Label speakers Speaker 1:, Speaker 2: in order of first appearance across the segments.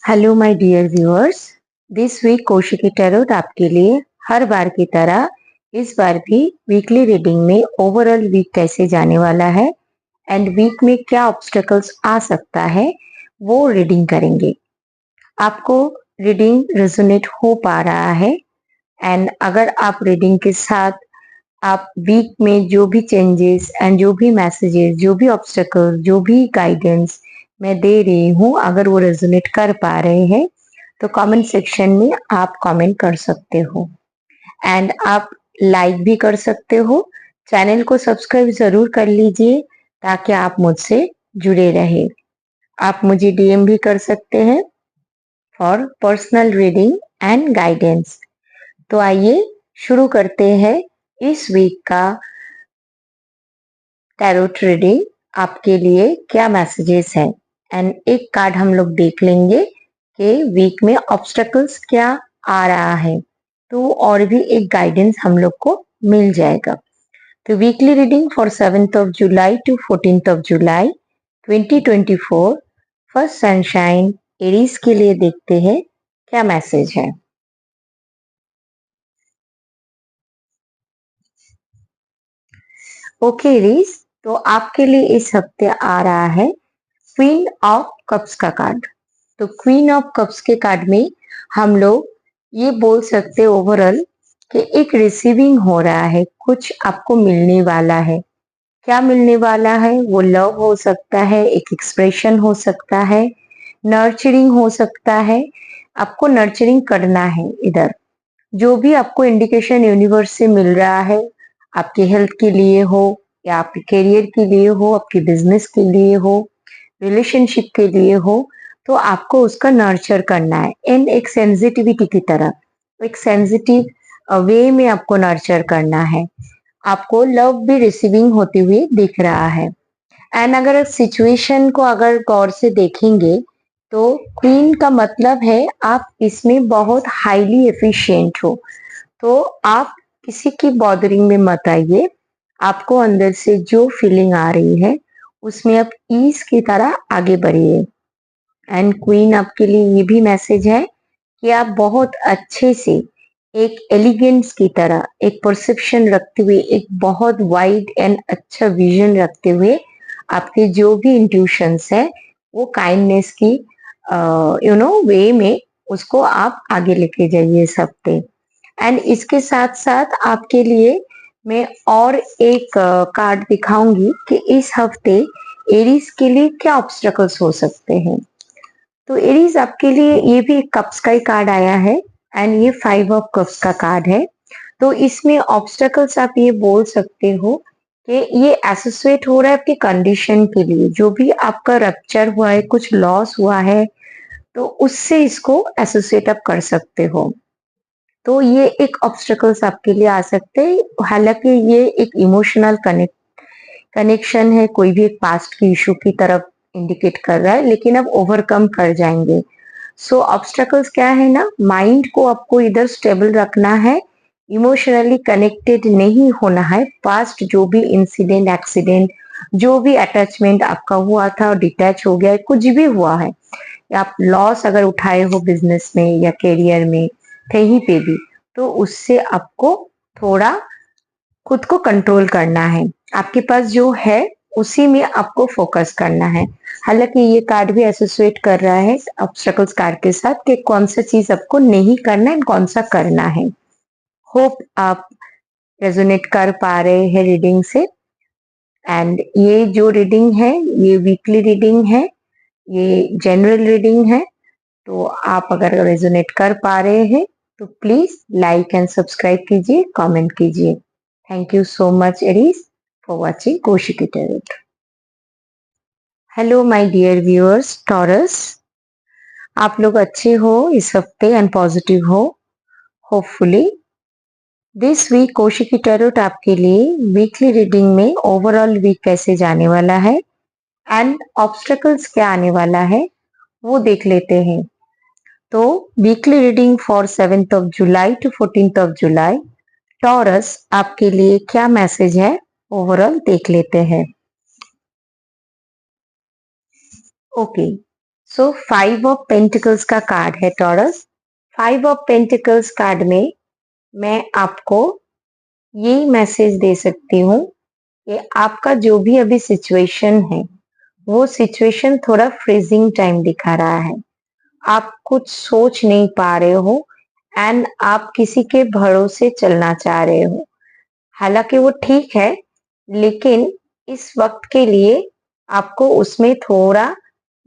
Speaker 1: Hello my dear viewers. This week Kaushiki tarot आपके लिए हर बार की तरह इस बार भी वीकली रीडिंग में ओवरऑल वीक कैसे जाने वाला है एंड वीक में क्या ऑब्स्टेकल्स आ सकता है वो रीडिंग करेंगे। आपको रीडिंग रेजोनेट हो पा रहा है एंड अगर आप रीडिंग के साथ आप वीक में जो भी चेंजेस एंड जो भी मैसेजेस, जो भी ऑब्स्टेकल, जो भी गाइडेंस मैं दे रही हूँ, अगर वो रेजोनेट कर पा रहे हैं तो कमेंट सेक्शन में आप कमेंट कर सकते हो एंड आप लाइक भी कर सकते हो। चैनल को सब्सक्राइब जरूर कर लीजिए ताकि आप मुझसे जुड़े रहे। आप मुझे डीएम भी कर सकते हैं for personal reading and guidance. तो आइए शुरू करते हैं इस वीक का टैरोट रीडिंग। आपके लिए क्या मैसेजेस हैं एंड एक कार्ड हम लोग देख लेंगे कि वीक में ऑब्स्टेकल्स क्या आ रहा है, तो और भी एक गाइडेंस हम लोग को मिल जाएगा। तो weekly reading for 7th of July to 14th of July 2024 first sunshine Aries के लिए देखते हैं क्या मैसेज है। ओके एरीज, तो आपके लिए इस हफ्ते आ रहा है क्वीन ऑफ कप्स का कार्ड। तो क्वीन ऑफ कप्स के कार्ड में हम लोग ये बोल सकते ओवरऑल कि एक रिसीविंग हो रहा है, कुछ आपको मिलने वाला है। क्या मिलने वाला है? वो लव हो सकता है, एक एक्सप्रेशन हो सकता है, नर्चरिंग हो सकता है। आपको नर्चरिंग करना है इधर। जो भी आपको इंडिकेशन यूनिवर्स से मिल रहा है, आपके हेल्थ के लिए हो या आपके करियर के लिए हो, आपके बिजनेस के लिए हो, रिलेशनशिप के लिए हो, तो आपको उसका नर्चर करना है एंड एक सेंसिटिविटी की तरह, एक सेंसिटिव वे में आपको नर्चर करना है। आपको लव भी रिसीविंग होते हुए दिख रहा है एंड अगर सिचुएशन को अगर गौर से देखेंगे तो क्वीन का मतलब है आप इसमें बहुत हाईली एफिशिएंट हो। तो आप किसी की बॉदरिंग में मत आइए। आपको अंदर से जो फीलिंग आ रही है उसमें आप ईज की तरह आगे बढ़िए एंड क्वीन आपके लिए ये भी मैसेज है कि आप बहुत अच्छे से एक एलिगेंस की तरह एक परसेप्शन रखते हुए, एक बहुत वाइड एंड अच्छा विजन रखते हुए आपके जो भी इंट्यूशंस है वो काइंडनेस की वे में उसको आप आगे लेके जाइए इस हफ्ते। एंड इसके साथ साथ आपके लिए मैं और एक कार्ड दिखाऊंगी कि इस हफ्ते एरीज के लिए क्या ऑब्स्टेकल्स हो सकते हैं। तो एरीज आपके लिए ये भी एक कप्स का ही कार्ड आया है एंड ये 5 ऑफ कप्स का कार्ड है। तो इसमें ऑब्स्टेकल्स आप ये बोल सकते हो कि ये एसोसिएट हो रहा है आपके कंडीशन के लिए, जो भी आपका रप्चर हुआ है, कुछ लॉस हुआ है, तो उससे इसको एसोसिएट आप कर सकते हो। तो ये एक ऑब्स्टेकल्स आपके लिए आ सकते हैं। हालांकि ये एक इमोशनल कनेक्शन है, कोई भी एक पास्ट की इशू की तरफ इंडिकेट कर रहा है, लेकिन आप ओवरकम कर जाएंगे। सो ऑब्स्टेकल्स क्या है ना, माइंड को आपको इधर स्टेबल रखना है, इमोशनली कनेक्टेड नहीं होना है। पास्ट जो भी इंसिडेंट, एक्सीडेंट, जो भी अटैचमेंट आपका हुआ था और डिटैच हो गया है, कुछ भी हुआ है, या आप लॉस अगर उठाए हो बिजनेस में या करियर में, कहीं पे भी, तो उससे आपको थोड़ा खुद को कंट्रोल करना है। आपके पास जो है उसी में आपको फोकस करना है। हालांकि ये कार्ड भी एसोसिएट कर रहा है ऑब्स्टेकल्स कार्ड के साथ कि कौन सा चीज आपको नहीं करना है, कौन सा करना है। होप आप रेजोनेट कर पा रहे हैं रीडिंग से। एंड ये जो रीडिंग है ये वीकली रीडिंग है, ये जनरल रीडिंग है। तो आप अगर रेजोनेट कर पा रहे हैं तो प्लीज लाइक एंड सब्सक्राइब कीजिए, कमेंट कीजिए। Thank you so much Aries for watching Kaushiki tarot. Hello my dear viewers Taurus, आप लोग अच्छे हो इस हफ्ते एंड पॉजिटिव हो hopefully. This week Kaushiki tarot आपके लिए वीकली रीडिंग में ओवरऑल वीक कैसे जाने वाला है एंड ऑब्स्टेकल्स क्या आने वाला है वो देख लेते हैं। तो weekly reading for 7th of July to 14th of July Taurus आपके लिए क्या मैसेज है ओवरऑल देख लेते हैं। ओके, सो 5 ऑफ पेंटिकल्स का कार्ड है टॉरस। 5 ऑफ पेंटिकल्स कार्ड में मैं आपको ये मैसेज दे सकती हूँ कि आपका जो भी अभी सिचुएशन है वो सिचुएशन थोड़ा फ्रीजिंग टाइम दिखा रहा है। आप कुछ सोच नहीं पा रहे हो एंड आप किसी के भरोसे चलना चाह रहे हो। हालांकि वो ठीक है, लेकिन इस वक्त के लिए आपको उसमें थोड़ा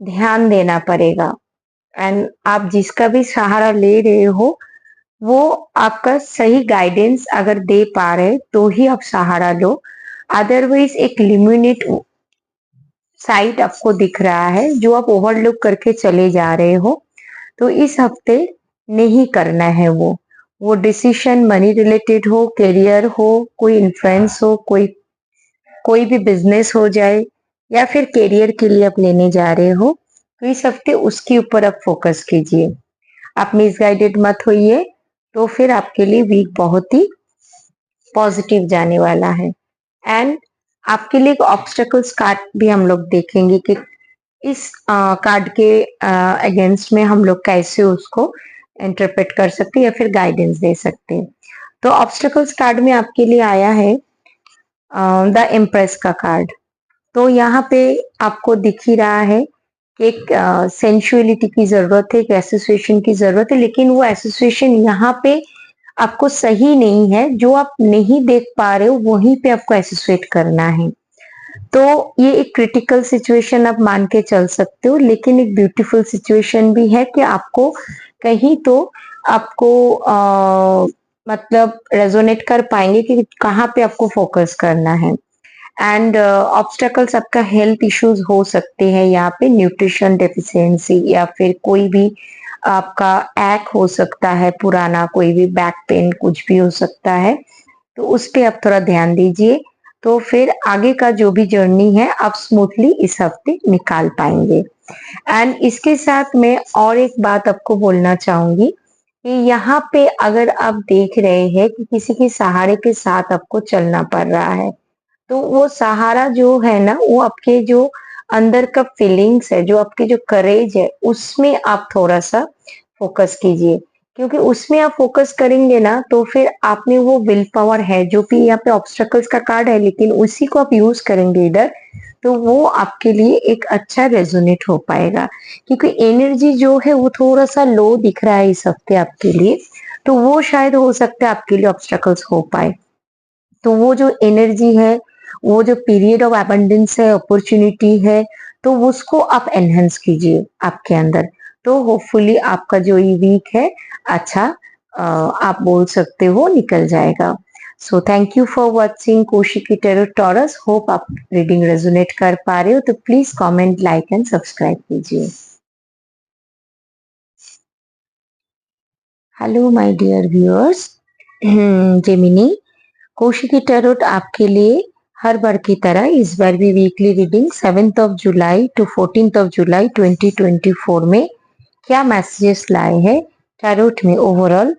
Speaker 1: ध्यान देना पड़ेगा। एंड आप जिसका भी सहारा ले रहे हो वो आपका सही गाइडेंस अगर दे पा रहे तो ही आप सहारा लो। अदरवाइज एक लिमिटेड साइट आपको दिख रहा है जो आप ओवरलुक करके चले जा रहे हो। तो इस हफ्ते नहीं करना है वो डिसीजन मनी रिलेटेड हो, करियर हो, कोई इन्फ्लुएंस हो, कोई कोई भी बिजनेस हो जाए या फिर करियर के लिए आप लेने जा रहे हो, तो इस हफ्ते उसके ऊपर आप फोकस कीजिए। आप मिसगाइडेड मत होइए, तो फिर आपके लिए वीक बहुत ही पॉजिटिव जाने वाला है। एंड आपके लिए एक ऑब्स्टेकल्स कार्ड भी हम लोग देखेंगे कि इस कार्ड के अगेंस्ट में हम लोग कैसे उसको इंटरप्रेट कर सकते हैं या फिर गाइडेंस दे सकते हैं। तो ऑब्स्टेकल्स कार्ड में आपके लिए आया है द इम्प्रेस का कार्ड। तो यहाँ पे आपको दिख ही रहा है कि एक सेंसुअलिटी की जरूरत है, एक एसोसिएशन की जरूरत है, लेकिन वो एसोसिएशन यहाँ पे आपको सही नहीं है। जो आप नहीं देख पा रहे हो वहीं पे आपको एसोसिएट करना है। तो ये एक क्रिटिकल सिचुएशन आप मान के चल सकते हो, लेकिन एक ब्यूटीफुल सिचुएशन भी है कि आपको कहीं तो आपको मतलब रेजोनेट कर पाएंगे कि कहाँ पे आपको फोकस करना है। एंड ऑब्स्टेकल्स आपका हेल्थ इश्यूज हो सकते हैं यहाँ पे, न्यूट्रिशन डेफिशिएंसी या फिर कोई भी आपका एक हो सकता है पुराना, कोई भी बैक पेन कुछ भी हो सकता है। तो उस पे आप थोड़ा ध्यान दीजिए, तो फिर आगे का जो भी जर्नी है आप स्मूथली इस हफ्ते निकाल पाएंगे। एंड इसके साथ मैं और एक बात आपको बोलना चाहूंगी कि यहाँ पे अगर आप देख रहे हैं कि किसी के सहारे के साथ आपको चलना पड़ रहा है, तो वो सहारा जो है ना, वो आपके जो अंदर का फीलिंग्स है, जो आपके जो करेज है, उसमें आप थोड़ा सा फोकस कीजिए। क्योंकि उसमें आप फोकस करेंगे ना तो फिर आप में वो विल पावर है, जो कि यहाँ पे ऑब्स्टेकल्स का कार्ड है, लेकिन उसी को आप यूज करेंगे इधर, तो वो आपके लिए एक अच्छा रेजोनेट हो पाएगा। क्योंकि एनर्जी जो है वो थोड़ा सा लो दिख रहा है इस हफ्ते आपके लिए, तो वो शायद हो सकता है आपके लिए ऑब्स्टेकल्स हो पाए। तो वो जो एनर्जी है, वो जो पीरियड ऑफ अबंडेंस है, अपॉर्चुनिटी है, तो उसको आप एनहेंस कीजिए आपके अंदर। तो होपफुली आपका जो ये वीक है अच्छा आप बोल सकते हो निकल जाएगा। So thank you for watching Kaushiki tarot Taurus. Hope आप रीडिंग रेजोनेट कर पा रहे हो, तो please comment, like and subscribe कीजिए। Hello my dear viewers, Gemini Kaushiki tarot आपके लिए हर बार की तरह इस बार भी weekly reading 7 of July to 14 of July 2024 में क्या मैसेजेस लाए हैं टैरोट में ओवरऑल।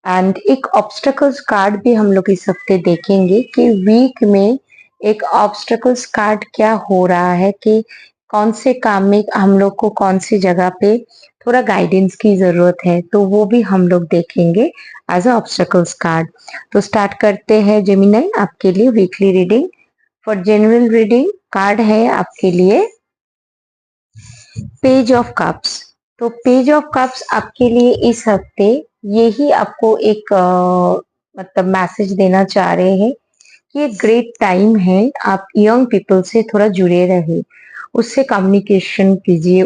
Speaker 1: एंड एक ऑब्स्टेकल्स कार्ड भी हम लोग इस हफ्ते देखेंगे कि वीक में एक ऑब्स्टेकल्स कार्ड क्या हो रहा है, कि कौन से काम में हम लोग को कौन सी जगह पे थोड़ा गाइडेंस की जरूरत है, तो वो भी हम लोग देखेंगे एज अ ऑब्स्टेकल्स कार्ड। तो स्टार्ट करते हैं जेमिनी आपके लिए weekly reading. For general reading card है आपके लिए पेज ऑफ कप्स। तो पेज ऑफ कप्स आपके लिए इस हफ्ते यही आपको एक मतलब मैसेज देना चाह रहे हैं कि ये ग्रेट टाइम है, आप यंग पीपल से थोड़ा जुड़े रहे, उससे कम्युनिकेशन कीजिए।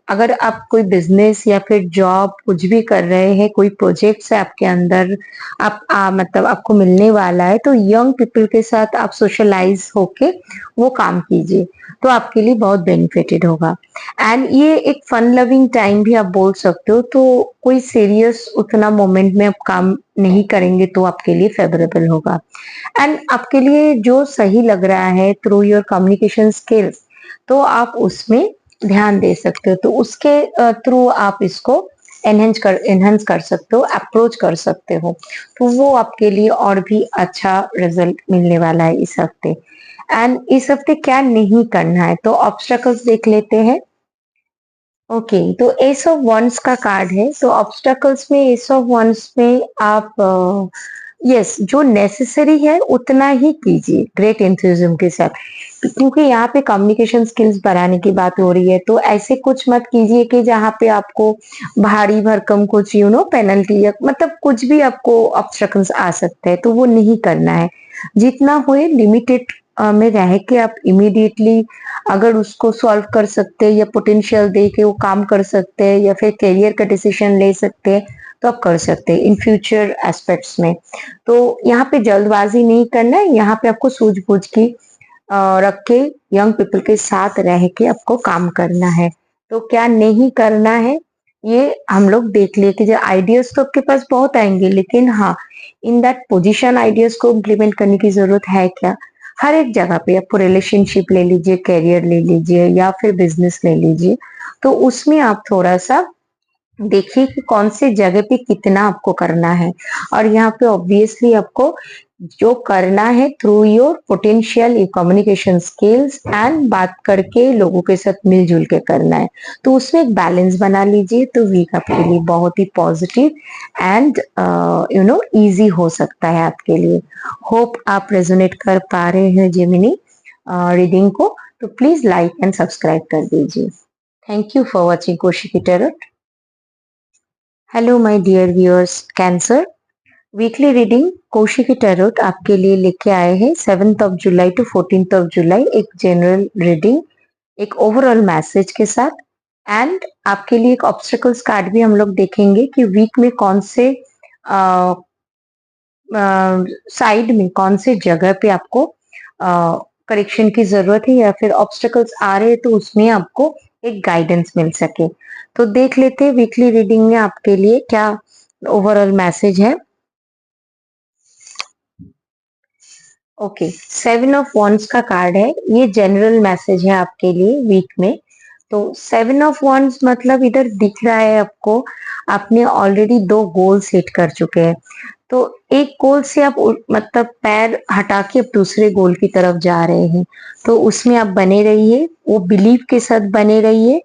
Speaker 1: अगर आप कोई बिजनेस या फिर जॉब कुछ भी कर रहे हैं, कोई प्रोजेक्ट्स है आपके अंदर, आप मतलब आपको मिलने वाला है, तो यंग पीपल के साथ आप सोशलाइज होके वो काम कीजिए, तो आपके लिए बहुत बेनिफिटेड होगा। एंड ये एक फन लविंग टाइम भी आप बोल सकते हो, तो कोई सीरियस उतना मोमेंट में आप काम नहीं करेंगे तो आपके लिए फेवरेबल होगा। एंड आपके लिए जो सही लग रहा है थ्रू योर कम्युनिकेशन स्किल्स, तो आप उसमें ध्यान दे सकते हो, तो उसके थ्रू आप इसको एनहेंस कर सकते हो, अप्रोच कर सकते हो, तो वो आपके लिए और भी अच्छा रिजल्ट मिलने वाला है इस हफ्ते। एंड इस हफ्ते क्या नहीं करना है, तो ऑब्स्टेकल्स देख लेते हैं। ओके, तो एस ऑफ वंस का कार्ड है। तो ऑब्स्टकल्स में एस ऑफ वंस में आप यस जो नेसेसरी है उतना ही कीजिए ग्रेट एंथुसिज्म के साथ, क्योंकि यहाँ पे कम्युनिकेशन स्किल्स बढ़ाने की बात हो रही है। तो ऐसे कुछ मत कीजिए कि जहाँ पे आपको भारी भरकम कुछ पेनल्टी या मतलब कुछ भी आपको ऑब्स्ट्रक्शंस आ सकते हैं, तो वो नहीं करना है। जितना होए लिमिटेड में रह के आप इमीडिएटली अगर उसको सॉल्व कर सकते हैं या पोटेंशियल दे के वो काम कर सकते हैं या फिर करियर का डिसीजन ले सकते हैं, तो आप कर सकते हैं इन फ्यूचर एस्पेक्ट्स में। तो यहाँ पे जल्दबाजी नहीं करना है, यहाँ पे आपको सूझबूझ की रख के यंग पीपल के साथ रह के आपको काम करना है। तो क्या नहीं करना है ये हम लोग देख लिए कि जो आइडियाज तो आपके पास बहुत आएंगे, लेकिन हाँ इन दैट पोजीशन आइडियाज को इम्प्लीमेंट करने की जरूरत है क्या। हर एक जगह पे आपको रिलेशनशिप ले लीजिए, करियर ले लीजिए या फिर बिजनेस ले लीजिए, तो उसमें आप थोड़ा सा देखिए कि कौन से जगह पे कितना आपको करना है। और यहाँ पे ऑब्वियसली आपको जो करना है through your potential communication skills and बात करके लोगों के साथ मिलजुल के करना है। तो उसमें एक बैलेंस बना लीजिए, तो वीक आपके लिए बहुत ही पॉजिटिव एंड इजी हो सकता है आपके लिए। होप आप रेजोनेट कर पा रहे हैं जेमिनी रीडिंग को। तो प्लीज लाइक एंड सब्सक्राइब कर दीजिए। Thank you for watching Kaushiki tarot. Hello my dear viewers Cancer, weekly reading Kaushiki tarot आपके लिए लेके आए हैं 7th of July to 14th of July एक जनरल रीडिंग, एक ओवरऑल मैसेज के साथ। एंड आपके लिए एक ऑब्स्टिकल्स कार्ड भी हम लोग देखेंगे कि वीक में कौन से साइड में कौन से जगह पे आपको करेक्शन की जरूरत है या फिर ऑब्स्टिकल्स आ रहे हैं, तो उसमें आपको एक गाइडेंस मिल सके। तो देख लेते हैं वीकली रीडिंग में आपके लिए क्या ओवरऑल मैसेज है। ओके, 7 ऑफ वंस का कार्ड है, ये जनरल मैसेज है आपके लिए वीक में। तो 7 ऑफ वंस मतलब इधर दिख रहा है आपको, आपने ऑलरेडी 2 गोल सेट कर चुके हैं। तो एक गोल से आप मतलब पैर हटा के अब दूसरे गोल की तरफ जा रहे हैं, तो उसमें आप बने रहिए, वो बिलीव के साथ बने रहिए,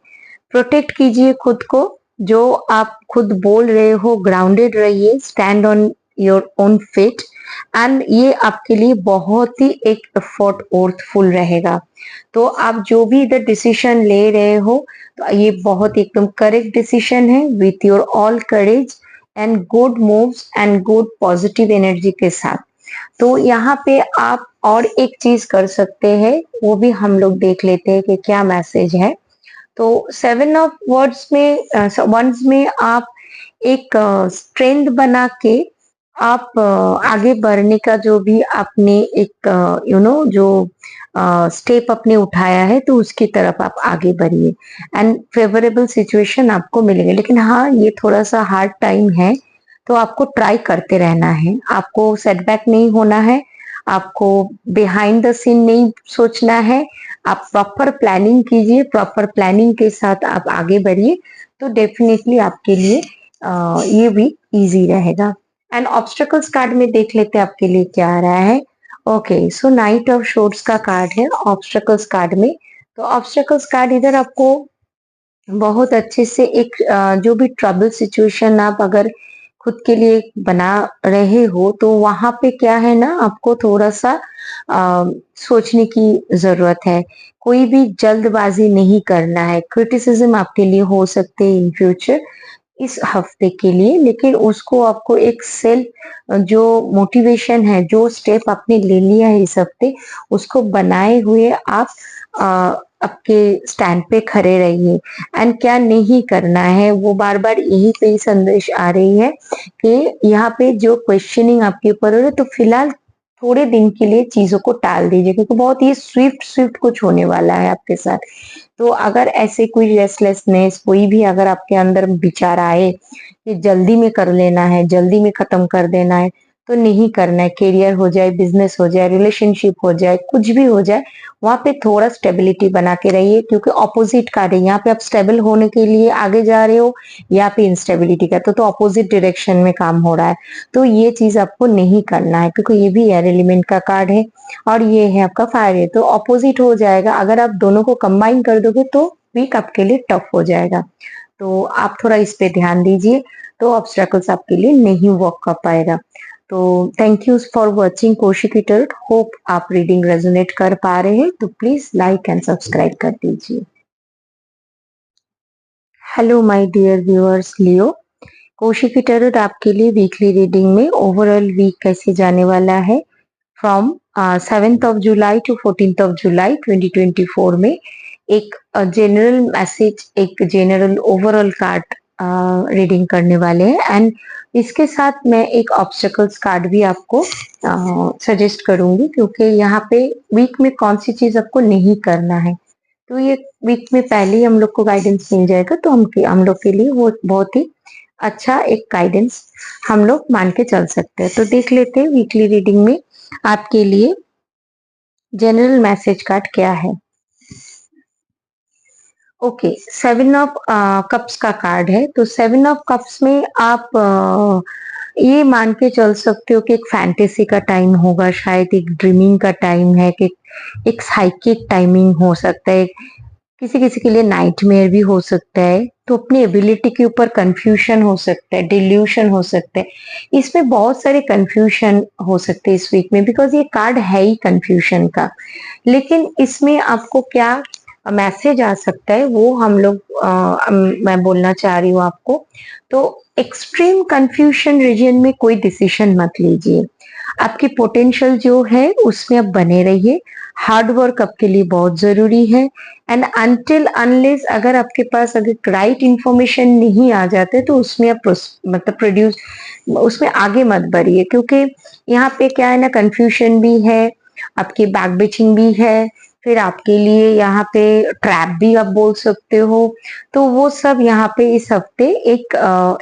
Speaker 1: प्रोटेक्ट कीजिए खुद को। जो आप खुद बोल रहे हो ग्राउंडेड रहिए, stand on your own feet. And ये आपके लिए बहुत ही एक एफर्ट वर्थफुल रहेगा। तो आप जो भी इधर डिसीजन ले रहे हो, तो ये बहुत एकदम करेक्ट डिसीजन है with your all courage and good moves and good positive energy के साथ। तो यहाँ पे आप और एक चीज कर सकते हैं, वो भी हम लोग देख लेते हैं कि क्या मैसेज है। तो 7 ऑफ वंस में आप एक स्ट्रेंथ बना के आप आगे बढ़ने का जो भी आपने एक जो स्टेप अपने उठाया है, तो उसकी तरफ आप आगे बढ़िए एंड फेवरेबल सिचुएशन आपको मिलेंगे। लेकिन हाँ ये थोड़ा सा हार्ड टाइम है, तो आपको ट्राई करते रहना है, आपको सेटबैक नहीं होना है, आपको बिहाइंड द सीन नहीं सोचना है। आप प्रॉपर प्लानिंग कीजिए, प्रॉपर प्लानिंग के साथ आप आगे बढ़िए, तो डेफिनेटली आपके लिए ये भी इजी रहेगा। एंड ऑब्स्टेकल्स कार्ड में देख लेते हैं आपके लिए क्या आ रहा है। Okay, so night of shorts का कार्ड है ऑब्स्टेकल्स कार्ड में। तो ऑब्स्टेकल्स कार्ड इधर आपको बहुत अच्छे से एक जो भी ट्रबल सिचुएशन आप अगर खुद के लिए बना रहे हो, तो वहां पे क्या है ना, आपको थोड़ा सा सोचने की जरूरत है। कोई भी जल्दबाजी नहीं करना है। क्रिटिसिज्म आपके लिए हो सकते हैं इन फ्यूचर इस हफ्ते के लिए, लेकिन उसको आपको एक सेल्फ जो मोटिवेशन है, जो स्टेप आपने ले लिया है इस हफ्ते, उसको बनाए हुए आप आपके स्टैंड पे खड़े रहिए। एंड क्या नहीं करना है, वो बार बार यही पे ही संदेश आ रही है कि यहाँ पे जो क्वेश्चनिंग आपके ऊपर हो रही है, तो फिलहाल थोड़े दिन के लिए चीजों को टाल दीजिए, क्योंकि बहुत ही स्विफ्ट स्विफ्ट कुछ होने वाला है आपके साथ। तो अगर ऐसे कोई रेस्टलेसनेस, कोई भी अगर आपके अंदर विचार आए कि जल्दी में कर लेना है, जल्दी में खत्म कर देना है, तो नहीं करना है। करियर हो जाए, बिजनेस हो जाए, रिलेशनशिप हो जाए, कुछ भी हो जाए, वहां पे थोड़ा स्टेबिलिटी बना के रहिए, क्योंकि ऑपोजिट कार्ड है यहाँ पे। आप स्टेबल होने के लिए आगे जा रहे हो, यहाँ पे इंस्टेबिलिटी का तो ऑपोजिट डायरेक्शन में काम हो रहा है। तो ये चीज आपको नहीं करना है, क्योंकि ये भी एयर एलिमेंट का कार्ड है और ये है आपका फायर है, तो ऑपोजिट हो जाएगा। अगर आप दोनों को कंबाइन कर दोगे तो वीक आपके लिए टफ हो जाएगा। तो आप थोड़ा इस पे ध्यान दीजिए, तो ऑब्स्टेकल्स आपके लिए नहीं वर्क कर पाएगा। तो thank you for watching Kaushik tarot. Hope आप रीडिंग रेजोनेट कर पा रहे हैं, तो प्लीज लाइक एंड सब्सक्राइब कर दीजिए। Hello my dear viewers, Leo Kaushik tarot आपके लिए वीकली रीडिंग में ओवरऑल वीक कैसे जाने वाला है from 7th of July to 14th of July 2024 में एक जनरल मैसेज, एक जनरल ओवरऑल कार्ड रीडिंग करने वाले हैं। एंड इसके साथ मैं एक ऑब्स्टेकल्स कार्ड भी आपको सजेस्ट करूंगी, क्योंकि यहाँ पे वीक में कौन सी चीज आपको नहीं करना है, तो ये वीक में पहले ही हम लोग को गाइडेंस मिल जाएगा, तो हम लोग के लिए वो बहुत ही अच्छा एक गाइडेंस हम लोग मान के चल सकते हैं। तो देख लेते हैं वीकली रीडिंग में आपके लिए जनरल मैसेज कार्ड क्या है। ओके, 7 ऑफ कप्स का कार्ड है। तो 7 ऑफ कप्स में आप ये मान के चल सकते हो कि एक फैंटेसी का टाइम होगा, शायद एक ड्रीमिंग का टाइम है, कि एक साइकिक टाइमिंग हो सकता है, किसी किसी के लिए नाइटमेयर भी हो सकता है। तो अपनी एबिलिटी के ऊपर कंफ्यूजन हो सकता है, डिल्यूशन हो सकता है, इसमें बहुत सारे कंफ्यूजन हो सकते हैं इस वीक में, बिकॉज ये कार्ड है ही कंफ्यूजन का। लेकिन इसमें आपको क्या मैसेज आ सकता है वो हम लोग मैं बोलना चाह रही हूँ आपको। तो एक्सट्रीम कंफ्यूजन रीजन में कोई डिसीजन मत लीजिए, आपकी पोटेंशियल जो है उसमें आप बने रहिए। हार्ड वर्क आपके लिए बहुत जरूरी है। एंड अनटिल अनलेस अगर आपके पास अगर राइट इंफॉर्मेशन नहीं आ जाते, तो उसमें आप मतलब प्रोड्यूस उसमें आगे मत बढ़िए, क्योंकि यहाँ पे क्या है ना, कंफ्यूजन भी है, आपकी बैक बिचिंग भी है, फिर आपके लिए यहाँ पे ट्रैप भी आप बोल सकते हो। तो वो सब यहाँ पे इस हफ्ते एक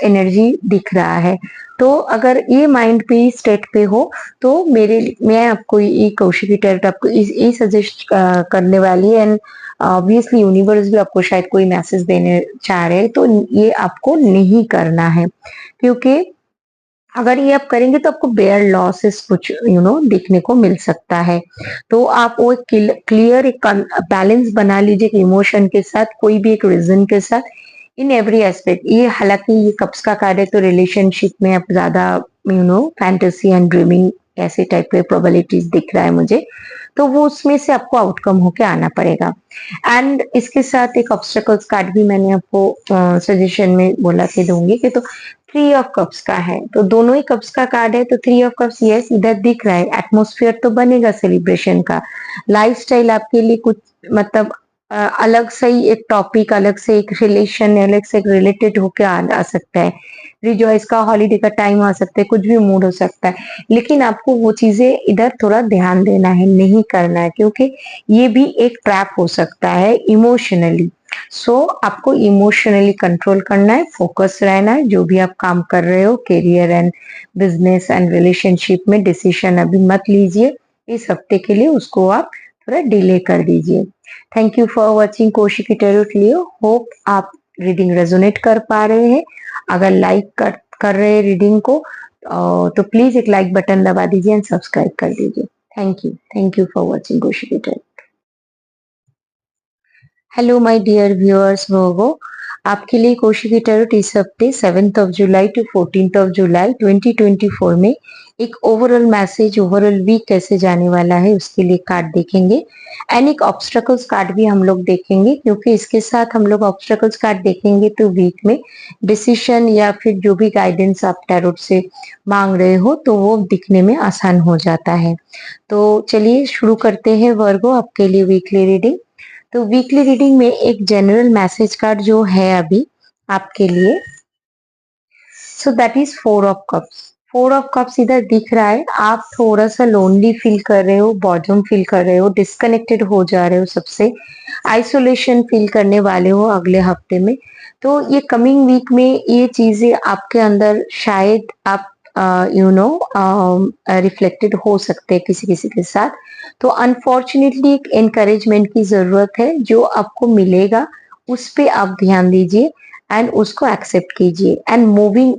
Speaker 1: एनर्जी दिख रहा है। तो अगर ये माइंड पे स्टेट पे हो, तो मैं आपको ये कौशिक टैरोट आपको ये सजेस्ट करने वाली है। एंड ऑब्वियसली यूनिवर्स भी आपको शायद कोई मैसेज देने चाह रहे हैं, तो ये आपको नहीं करना है, क्योंकि अगर ये आप करेंगे तो आपको बेयर लॉसेस कुछ देखने को मिल सकता है। तो आप वो क्लियर एक बैलेंस बना लीजिए इमोशन के साथ, कोई भी एक रीजन के साथ, इन एवरी एस्पेक्ट। ये हालांकि ये कप्स का कार्ड है, तो रिलेशनशिप में आप ज्यादा फैंटेसी एंड ड्रीमिंग ऐसे टाइप के प्रोबेबिलिटीज दिख रहा है मुझे, तो वो उसमें से आपको आउटकम होके आना पड़ेगा। एंड इसके साथ एक ऑब्स्टेकल्स कार्ड भी मैंने आपको सजेशन में बोला के दूंगी कि तो 3 ऑफ कप्स का है, तो दोनों ही कप्स का कार्ड है। तो 3 ऑफ कप्स, यस, इधर दिख रहा है एटमोस्फियर तो बनेगा सेलिब्रेशन का, लाइफस्टाइल आपके लिए कुछ मतलब अलग से ही एक टॉपिक, अलग से एक रिलेशन, अलग से रिलेटेड होके आ सकता है। रिजॉइस का, हॉलीडे का टाइम आ सकता है, कुछ भी मूड हो सकता है, लेकिन आपको वो चीजें इधर थोड़ा ध्यान देना है, नहीं करना है, क्योंकि ये भी एक ट्रैप हो सकता है इमोशनली। सो आपको इमोशनली कंट्रोल करना है, फोकस रहना है, जो भी आप काम कर रहे हो career and business and relationship में डिसीजन अभी मत लीजिए, इस हफ्ते के लिए उसको आप थोड़ा डिले कर दीजिए। Thank you for watching Kaushik tarot Leo. Hope आप रीडिंग रेजोनेट कर पा रहे हैं। अगर लाइक कर रहे हैं रीडिंग को, तो प्लीज एक लाइक बटन दबा दीजिए एंड सब्सक्राइब कर दीजिए। Thank you for watching Kaushik tarot. Hello my dear viewers, Virgo आपके लिए कौशिक टैरोट इस हफ्ते 7th of July to 14th of July 2024 में एक ओवरऑल मैसेज, ओवरऑल वीक कैसे जाने वाला है उसके लिए कार्ड देखेंगे। एंड एक ऑब्स्टेकल्स कार्ड भी हम लोग देखेंगे, क्योंकि इसके साथ हम लोग ऑब्स्टेकल्स कार्ड देखेंगे तो वीक में डिसीजन या फिर जो भी गाइडेंस आप टैरोट से मांग रहे हो, तो वो दिखने में आसान हो जाता है। तो चलिए शुरू करते हैं वर्गो आपके लिए वीकली रीडिंग। तो वीकली रीडिंग में एक जनरल मैसेज कार्ड जो है अभी आपके लिए, सो that is 4 of cups. 4 of cups इधर दिख रहा है, आप थोड़ा सा लोनली फील कर रहे हो, बॉटम फील कर रहे हो, डिस्कनेक्टेड हो जा रहे हो सबसे, आइसोलेशन फील करने वाले हो अगले हफ्ते में। तो ये कमिंग वीक में ये चीजें आपके अंदर शायद आप रिफ्लेक्टेड हो सकते हैं किसी किसी के साथ। तो अनफॉर्चुनेटली एक एनकरेजमेंट की जरूरत है, जो आपको मिलेगा उस पे आप ध्यान दीजिए एंड उसको एक्सेप्ट कीजिए। एंड मूविंग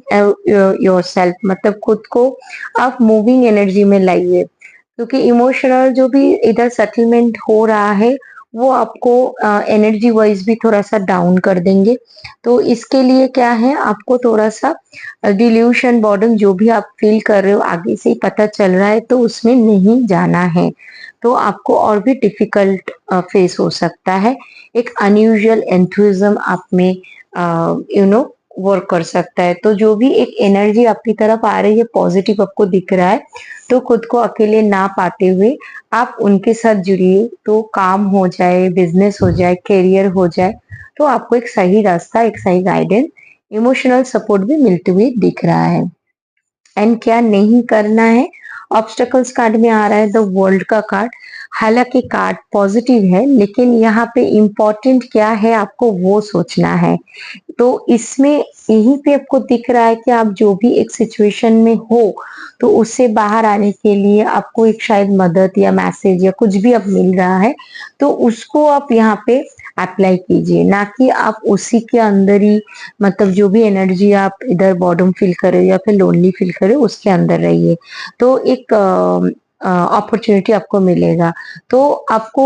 Speaker 1: योरसेल्फ, मतलब खुद को आप मूविंग एनर्जी में लाइए, क्योंकि इमोशनल जो भी इधर सेटलमेंट हो रहा है वो आपको एनर्जी वाइज भी थोड़ा सा डाउन कर देंगे। तो इसके लिए क्या है, आपको थोड़ा सा डिल्यूशन बॉर्डन जो भी आप फील कर रहे हो आगे से ही पता चल रहा है, तो उसमें नहीं जाना है। तो आपको और भी डिफिकल्ट फेस हो सकता है। एक अनयूजुअल एंथुइज्म आप में वर्क कर सकता है। तो जो भी एक एनर्जी आपकी तरफ आ रही है, पॉजिटिव आपको दिख रहा है, तो खुद को अकेले ना पाते हुए आप उनके साथ जुड़िए। तो काम हो जाए, बिजनेस हो जाए, करियर हो जाए, तो आपको एक सही रास्ता, एक सही गाइडेंस, इमोशनल सपोर्ट भी मिलते हुए दिख रहा है। एंड क्या नहीं करना है, ऑब्स्टेकल्स कार्ड में आ रहा है द वर्ल्ड का कार्ड। हालांकि कार्ड पॉजिटिव है, लेकिन यहाँ पे इम्पोर्टेंट क्या है आपको वो सोचना है। तो इसमें यहीं पे आपको दिख रहा है कि आप जो भी एक सिचुएशन में हो, तो उससे बाहर आने के लिए आपको एक शायद मदद या मैसेज या कुछ भी अब मिल रहा है, तो उसको आप यहाँ पे अप्लाई कीजिए, ना कि आप उसी के अंदर ही, मतलब जो भी एनर्जी आप इधर बॉर्डम फील कर रहे हो या फिर लोनली फील कर रहे हो उसके अंदर रहिए। तो एक अपॉर्चुनिटी आपको मिलेगा। तो आपको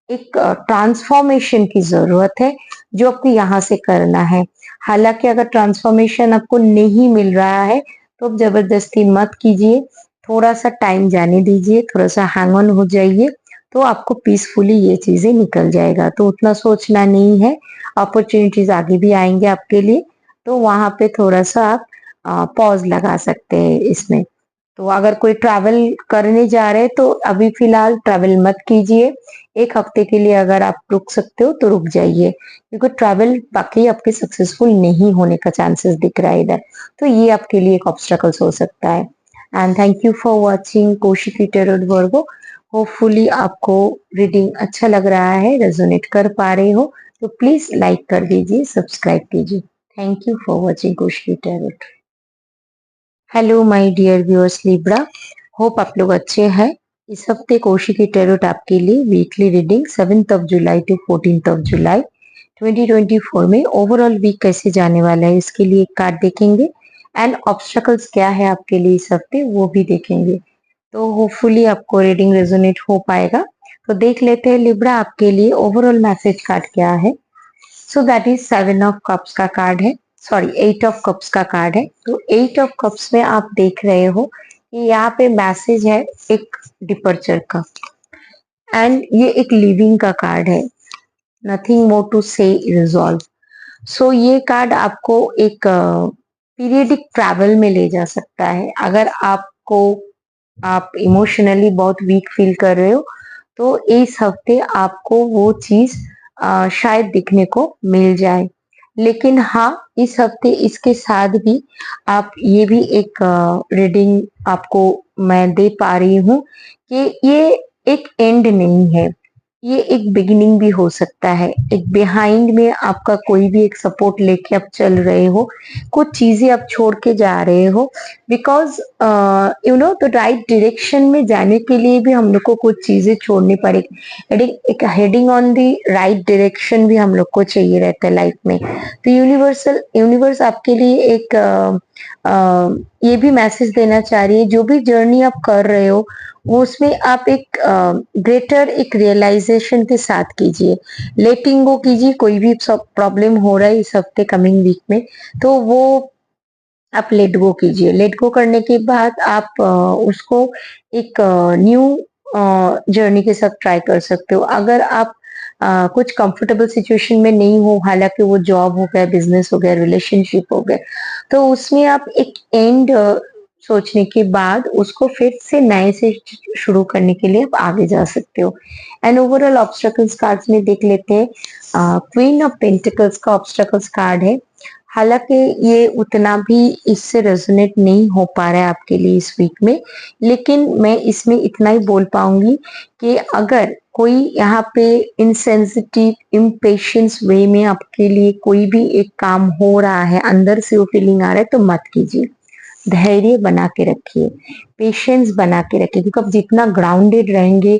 Speaker 1: एक ट्रांसफॉर्मेशन की जरूरत है, जो आपको यहाँ से करना है। हालांकि अगर ट्रांसफॉर्मेशन आपको नहीं मिल रहा है, तो आप जबरदस्ती मत कीजिए, थोड़ा सा टाइम जाने दीजिए, थोड़ा सा हैंग ऑन हो जाइए, तो आपको पीसफुली ये चीजें निकल जाएगा। तो उतना सोचना नहीं है, अपॉर्चुनिटीज आगे भी आएंगे आपके लिए, तो वहां पे थोड़ा सा आप पॉज लगा सकते हैं इसमें। तो अगर कोई ट्रैवल करने जा रहे हैं, तो अभी फिलहाल ट्रैवल मत कीजिए। एक हफ्ते के लिए अगर आप रुक सकते हो तो रुक जाइए, क्योंकि ट्रैवल बाकी आपके सक्सेसफुल नहीं होने का चांसेस दिख रहा है इधर। तो ये आपके लिए एक ऑब्स्टेकल्स हो सकता है। And thank you for watching Kaushiki tarot Virgo. Hopefully आपको रीडिंग अच्छा लग रहा है, रेजोनेट कर पा रहे हो, तो प्लीज लाइक कर दीजिए, सब्सक्राइब कीजिए। Thank you for watching Kaushiki tarot. Hello my dear viewers Libra, hope आप लोग अच्छे हैं। इस हफ्ते कौशिकी टैरोट आपके लिए वीकली रीडिंग 7 जुलाई टू 14 जुलाई 2024 में ओवरऑल वीक कैसे जाने वाला है, इसके लिए एक कार्ड देखेंगे। एंड ऑब्स्टकल्स क्या है आपके लिए इस हफ्ते, वो भी देखेंगे। तो होपफुली आपको रीडिंग रेजोनेट हो पाएगा। तो देख लेते हैं लिब्रा, आपके लिए ओवरऑल मैसेज कार्ड क्या है। So that is 7 of cups का कार्ड है, सॉरी 8 ऑफ कप्स का कार्ड है। तो 8 ऑफ कप्स में आप देख रहे हो कि यहाँ पे मैसेज है एक डिपर्चर का, एंड ये एक लिविंग का कार्ड है, नथिंग मोर टू से, रिजॉल्व। सो ये कार्ड आपको एक पीरियडिक ट्रैवल में ले जा सकता है। अगर आपको, आप इमोशनली बहुत वीक फील कर रहे हो, तो इस हफ्ते आपको वो चीज शायद दिखने को मिल जाए। लेकिन हाँ, इस हफ्ते इसके साथ भी आप ये भी एक रीडिंग आपको मैं दे पा रही हूँ कि ये एक एंड नहीं है, ये एक बिगिनिंग भी हो सकता है। एक बिहाइंड में आपका कोई भी एक सपोर्ट लेके आप चल रहे हो, कुछ चीजें आप छोड़ के जा रहे हो, बिकॉज तो राइट डायरेक्शन में जाने के लिए भी हम लोग को कुछ चीजें छोड़नी पड़ेगी। एक heading on the right direction भी हम लोग को चाहिए रहता है लाइफ में। तो यूनिवर्स आपके लिए एक ये भी मैसेज देना चाह रही है, जो भी जर्नी आप कर रहे हो वो उसमें आप एक ग्रेटर एक रियलाइजेशन के साथ कीजिए, लेटिंग गो कीजिए। कोई भी प्रॉब्लम हो रहा है इस हफ्ते कमिंग वीक में, तो वो आप लेट गो कीजिए। लेट गो करने के बाद आप उसको एक न्यू जर्नी के साथ ट्राई कर सकते हो। अगर आप कुछ कंफर्टेबल सिचुएशन में नहीं हो, हालांकि वो जॉब हो गया, बिजनेस हो गया, रिलेशनशिप हो गया, तो उसमें आप एक एंड सोचने के बाद उसको फिर से नए से शुरू करने के लिए आप आगे जा सकते हो। एंड ओवरऑल ऑब्स्टेकल्स कार्ड्स में देख लेते हैं, क्वीन ऑफ पेंटिकल्स का ऑब्स्टेकल्स कार्ड है। हालांकि ये उतना भी इससे रेजोनेट नहीं हो पा रहा है आपके लिए इस वीक में, लेकिन मैं इसमें इतना ही बोल पाऊंगी कि अगर कोई यहाँ पे इनसेंसिटिव इम्पेशंस वे में आपके लिए कोई भी एक काम हो रहा है, अंदर से वो फीलिंग आ रहा है, तो मत कीजिए। धैर्य बना के रखिए, पेशेंस बना के रखिए, क्योंकि आप जितना ग्राउंडेड रहेंगे,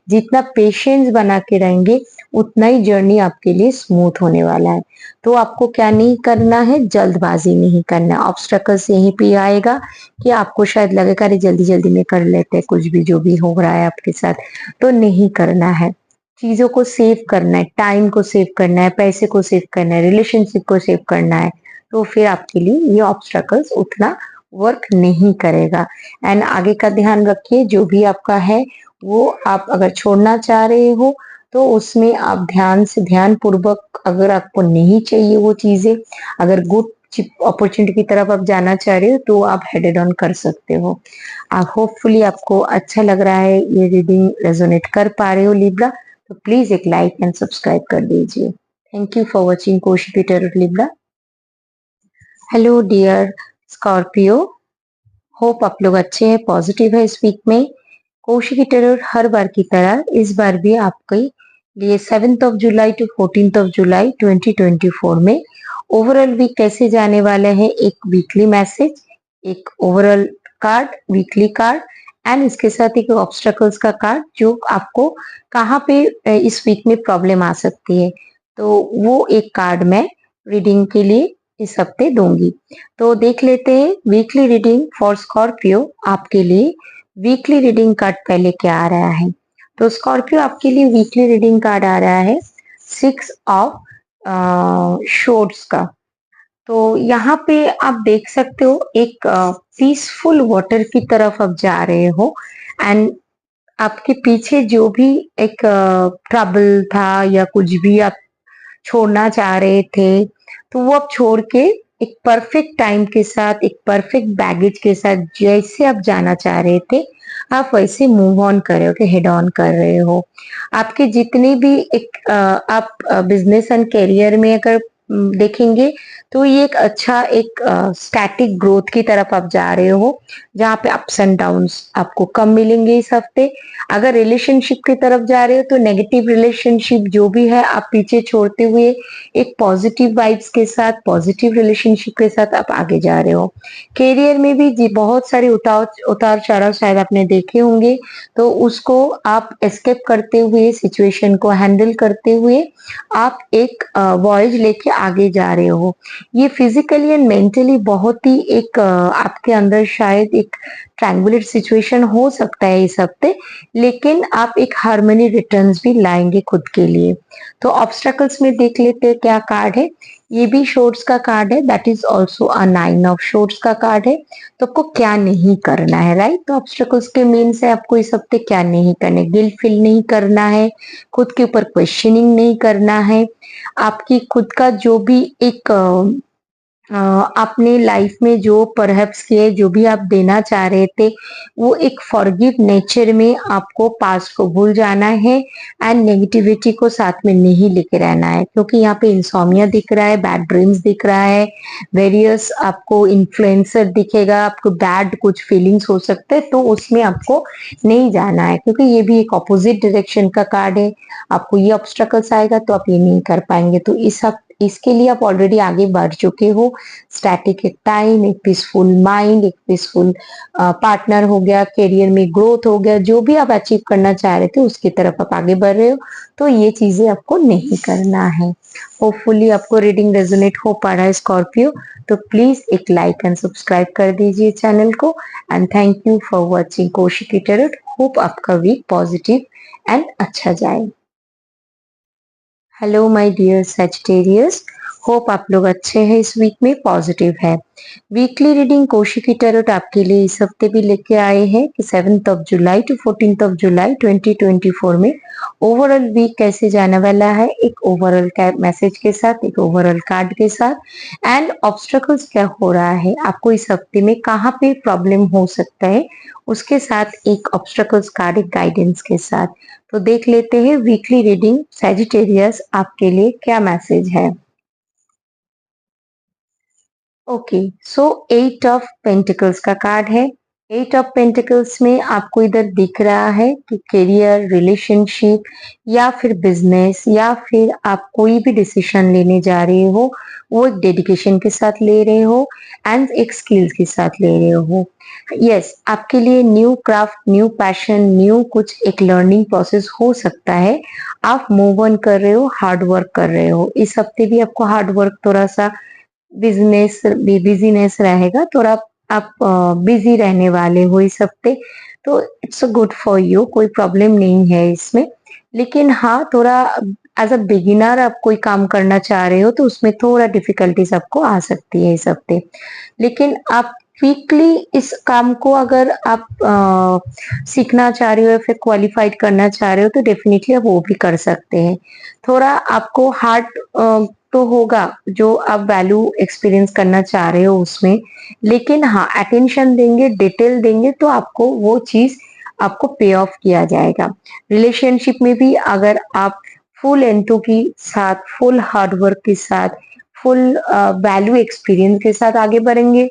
Speaker 1: जितना पेशेंस बना के रहेंगे, उतना ही जर्नी आपके लिए स्मूथ होने वाला है। तो आपको क्या नहीं करना है, जल्दबाजी नहीं करना है। ऑब्स्टेकल्स यहीं पे आएगा कि आपको शायद लगेगा अरे जल्दी जल्दी में कर लेते हैं कुछ भी, जो भी हो रहा है आपके साथ, तो नहीं करना है। चीजों को सेव करना है, टाइम को सेव करना है, पैसे को सेव करना है, रिलेशनशिप को सेव करना है, तो फिर आपके लिए ये ऑब्स्टकल्स उतना वर्क नहीं करेगा। एंड आगे का ध्यान रखिए, जो भी आपका है वो आप अगर छोड़ना चाह रहे हो तो उसमें आप ध्यान से, ध्यान पूर्वक, अगर आपको नहीं चाहिए वो चीजें, अगर गुड अपॉर्चुनिटी की तरफ आप जाना चाह रहे हो तो आप हेडेड ऑन कर सकते हो। आप होपफुली आपको अच्छा लग रहा है, ये रीडिंग रेजोनेट कर पा रहे हो लिब्रा, तो प्लीज एक लाइक एंड सब्सक्राइब कर दीजिए। Thank you for watching Kaushiki tarot Libra. Hello dear Scorpio, hope आप लोग अच्छे हैं, पॉजिटिव है इस वीक में। कोशिकी टैरोट हर बार की तरह इस बार भी आपके लिए 7 जुलाई टू 14 जुलाई 2024 में ओवरऑल वीक कैसे जाने वाले हैं, एक वीकली मैसेज, एक overall card, weekly card, and इसके साथ एक ऑब्स्टकल्स का कार्ड, जो आपको कहाँ पे इस वीक में प्रॉब्लम आ सकती है, तो वो एक कार्ड मैं रीडिंग के लिए इस हफ्ते दूंगी। तो देख लेते हैं वीकली रीडिंग फॉर स्कॉर्पियो। आपके लिए वीकली रीडिंग कार्ड पहले क्या आ रहा है, तो स्कॉर्पियो आपके लिए वीकली रीडिंग कार्ड आ रहा है 6 ऑफ शोर्ट्स का। तो यहाँ पे आप देख सकते हो एक पीसफुल वाटर की तरफ आप जा रहे हो, एंड आपके पीछे जो भी एक ट्रबल था या कुछ भी आप छोड़ना चाह रहे थे, तो वो आप छोड़ के एक परफेक्ट टाइम के साथ, एक परफेक्ट बैगेज के साथ जैसे आप जाना चाह रहे थे, आप वैसे मूव ऑन कर रहे हो, कि हेड ऑन कर रहे हो। आपके जितने भी एक आप बिजनेस एंड करियर में अगर देखेंगे, तो ये एक अच्छा एक स्टैटिक ग्रोथ की तरफ आप जा रहे हो, जहाँ पे अप्स एंड डाउन्स आपको कम मिलेंगे इस हफ्ते। अगर रिलेशनशिप की तरफ जा रहे हो तो नेगेटिव रिलेशनशिप जो भी है आप पीछे छोड़ते हुए एक पॉजिटिव वाइब्स के साथ, पॉजिटिव रिलेशनशिप के साथ आप आगे जा रहे हो। करियर में भी जी बहुत सारे उतार चढ़ाव शायद आपने देखे होंगे, तो उसको आप एस्केप करते हुए, सिचुएशन को हैंडल करते हुए आप एक वॉयज लेके आगे जा रहे हो। ये फिजिकली एंड मेंटली बहुत ही एक आपके अंदर शायद एक ट्रैंगुलर सिचुएशन हो सकता है इस हफ्ते, लेकिन आप एक हार्मनी रिटर्न्स भी लाएंगे खुद के लिए। तो ऑब्स्टकल्स में देख लेते हैं क्या कार्ड है। ये भी शोर्ट्स का कार्ड है, that is also a 9 of shorts का कार्ड है। तो आपको क्या नहीं करना है, राइट? तो ऑब्स्टकल्स के मीन से आपको इस हफ्ते क्या नहीं करना है, गिल्ट फील नहीं करना है, खुद के ऊपर क्वेश्चनिंग नहीं करना है, आपकी खुद का जो भी एक आपने लाइफ में जो परहैप्स किए, जो भी आप देना चाह रहे थे, वो एक फॉरगिव नेचर में आपको पास्ट को भूल जाना है, एंड नेगेटिविटी को साथ में नहीं लेके रहना है, क्योंकि यहाँ पे इंसोमिया दिख रहा है, बैड ड्रीम्स दिख रहा है, वेरियस आपको इन्फ्लुएंसर दिखेगा, आपको बैड कुछ फीलिंग्स हो सकते हैं, तो उसमें आपको नहीं जाना है, क्योंकि ये भी एक ऑपोजिट डायरेक्शन का कार्ड है। आपको ये ऑब्स्टकल्स आएगा तो आप ये नहीं कर पाएंगे, तो इसके लिए आप ऑलरेडी आगे बढ़ चुके हो। स्टैटिक एक टाइम, एक पीसफुल माइंड, एक पीसफुल पार्टनर हो गया, करियर में ग्रोथ हो गया, जो भी आप अचीव करना चाह रहे थे उसकी तरफ आप आगे बढ़ रहे हो, तो ये चीजें आपको नहीं करना है। होपफुली आपको रीडिंग रेजोनेट हो पा रहा है स्कॉर्पियो, तो प्लीज एक लाइक एंड सब्सक्राइब कर दीजिए चैनल को। And thank you for watching Kaushiki tarot. Hope आपका वीक पॉजिटिव एंड अच्छा जाए। Hello my dear Sagittarius, hope आप लोग अच्छे हैं, इस वीक में पॉजिटिव है। वीकली रीडिंग कोशिकी टैरोट आपके लिए इस हफ्ते भी लेके आए हैं कि 7 जुलाई टू 14 जुलाई 2024 में ओवरऑल वीक कैसे जाने वाला है, एक ओवरऑल मैसेज के साथ, एक ओवरऑल कार्ड के साथ, एंड ऑब्स्टकल्स क्या हो रहा है आपको इस हफ्ते में, कहाँ पे प्रॉब्लम हो सकता है, उसके साथ एक ऑब्स्टकल्स कार्ड, एक गाइडेंस के साथ। तो देख लेते हैं वीकली रीडिंग सैजिटेरियस आपके लिए क्या मैसेज है। ओके, सो 8 ऑफ पेंटिकल्स का कार्ड है। 8 ऑफ पेंटिकल्स में आपको इधर दिख रहा है कि करियर, रिलेशनशिप या फिर बिजनेस, या फिर आप कोई भी डिसीजन लेने जा रहे हो, वो एक डेडिकेशन के साथ ले रहे हो एंड एक स्किल्स के साथ ले रहे हो। यस, आपके लिए new craft, new passion, new कुछ एक लर्निंग प्रोसेस हो सकता है। आप मूव ऑन कर रहे हो, हार्ड वर्क कर रहे हो। इस हफ्ते भी आपको हार्ड वर्क, थोड़ा सा बिजीनेस रहेगा, थोड़ा आप बिजी रहने वाले हो इस हफ्ते, तो इट्स गुड फॉर यू, कोई प्रॉब्लम नहीं है इसमें। लेकिन हाँ, थोड़ा एज अ बिगिनर आप कोई काम करना चाह रहे हो तो उसमें थोड़ा डिफिकल्टीज आपको आ सकती है इस हफ्ते। लेकिन आप क्विकली इस काम को अगर आप सीखना चाह रहे हो या फिर क्वालिफाइड करना चाह रहे हो तो डेफिनेटली आप वो भी कर सकते हैं। थोड़ा आपको हार्ड तो होगा जो आप वैल्यू एक्सपीरियंस करना चाह रहे हो उसमें, लेकिन हाँ अटेंशन देंगे, डिटेल देंगे तो आपको वो चीज आपको पे ऑफ किया जाएगा। रिलेशनशिप में भी अगर आप फुल एंटो के साथ, फुल हार्डवर्क के साथ, फुल वैल्यू एक्सपीरियंस के साथ आगे बढ़ेंगे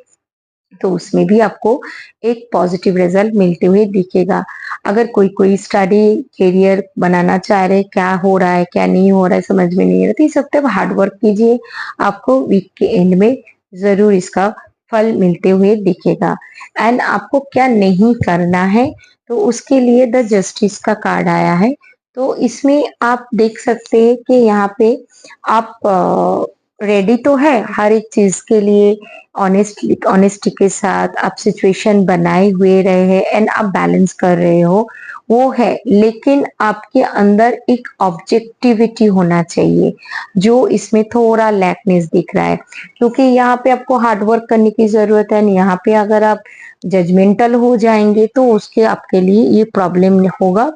Speaker 1: तो उसमें भी आपको एक पॉजिटिव रिजल्ट मिलते हुए दिखेगा। अगर कोई कोई स्टडी करियर बनाना चाह रहे, क्या हो रहा है क्या नहीं हो रहा है समझ में नहीं आ रहा, तो इस हफ्ते आप हार्डवर्क कीजिए, आपको वीक के एंड में जरूर इसका फल मिलते हुए दिखेगा। एंड आपको क्या नहीं करना है, तो उसके लिए द जस्टिस का कार्ड आया है। तो इसमें आप देख सकते हैं कि यहाँ पे आप रेडी तो है हर एक चीज के लिए, ऑनेस्टी के साथ आप सिचुएशन बनाए हुए रहे हैं एंड आप बैलेंस कर रहे हो, वो है, लेकिन आपके अंदर एक ऑब्जेक्टिविटी होना चाहिए जो इसमें थोड़ा लैकनेस दिख रहा है। क्योंकि यहाँ पे आपको हार्डवर्क करने की जरूरत है, यहाँ पे अगर आप जजमेंटल हो जाएंगे तो उसके आपके लिए ये प्रॉब्लम होगा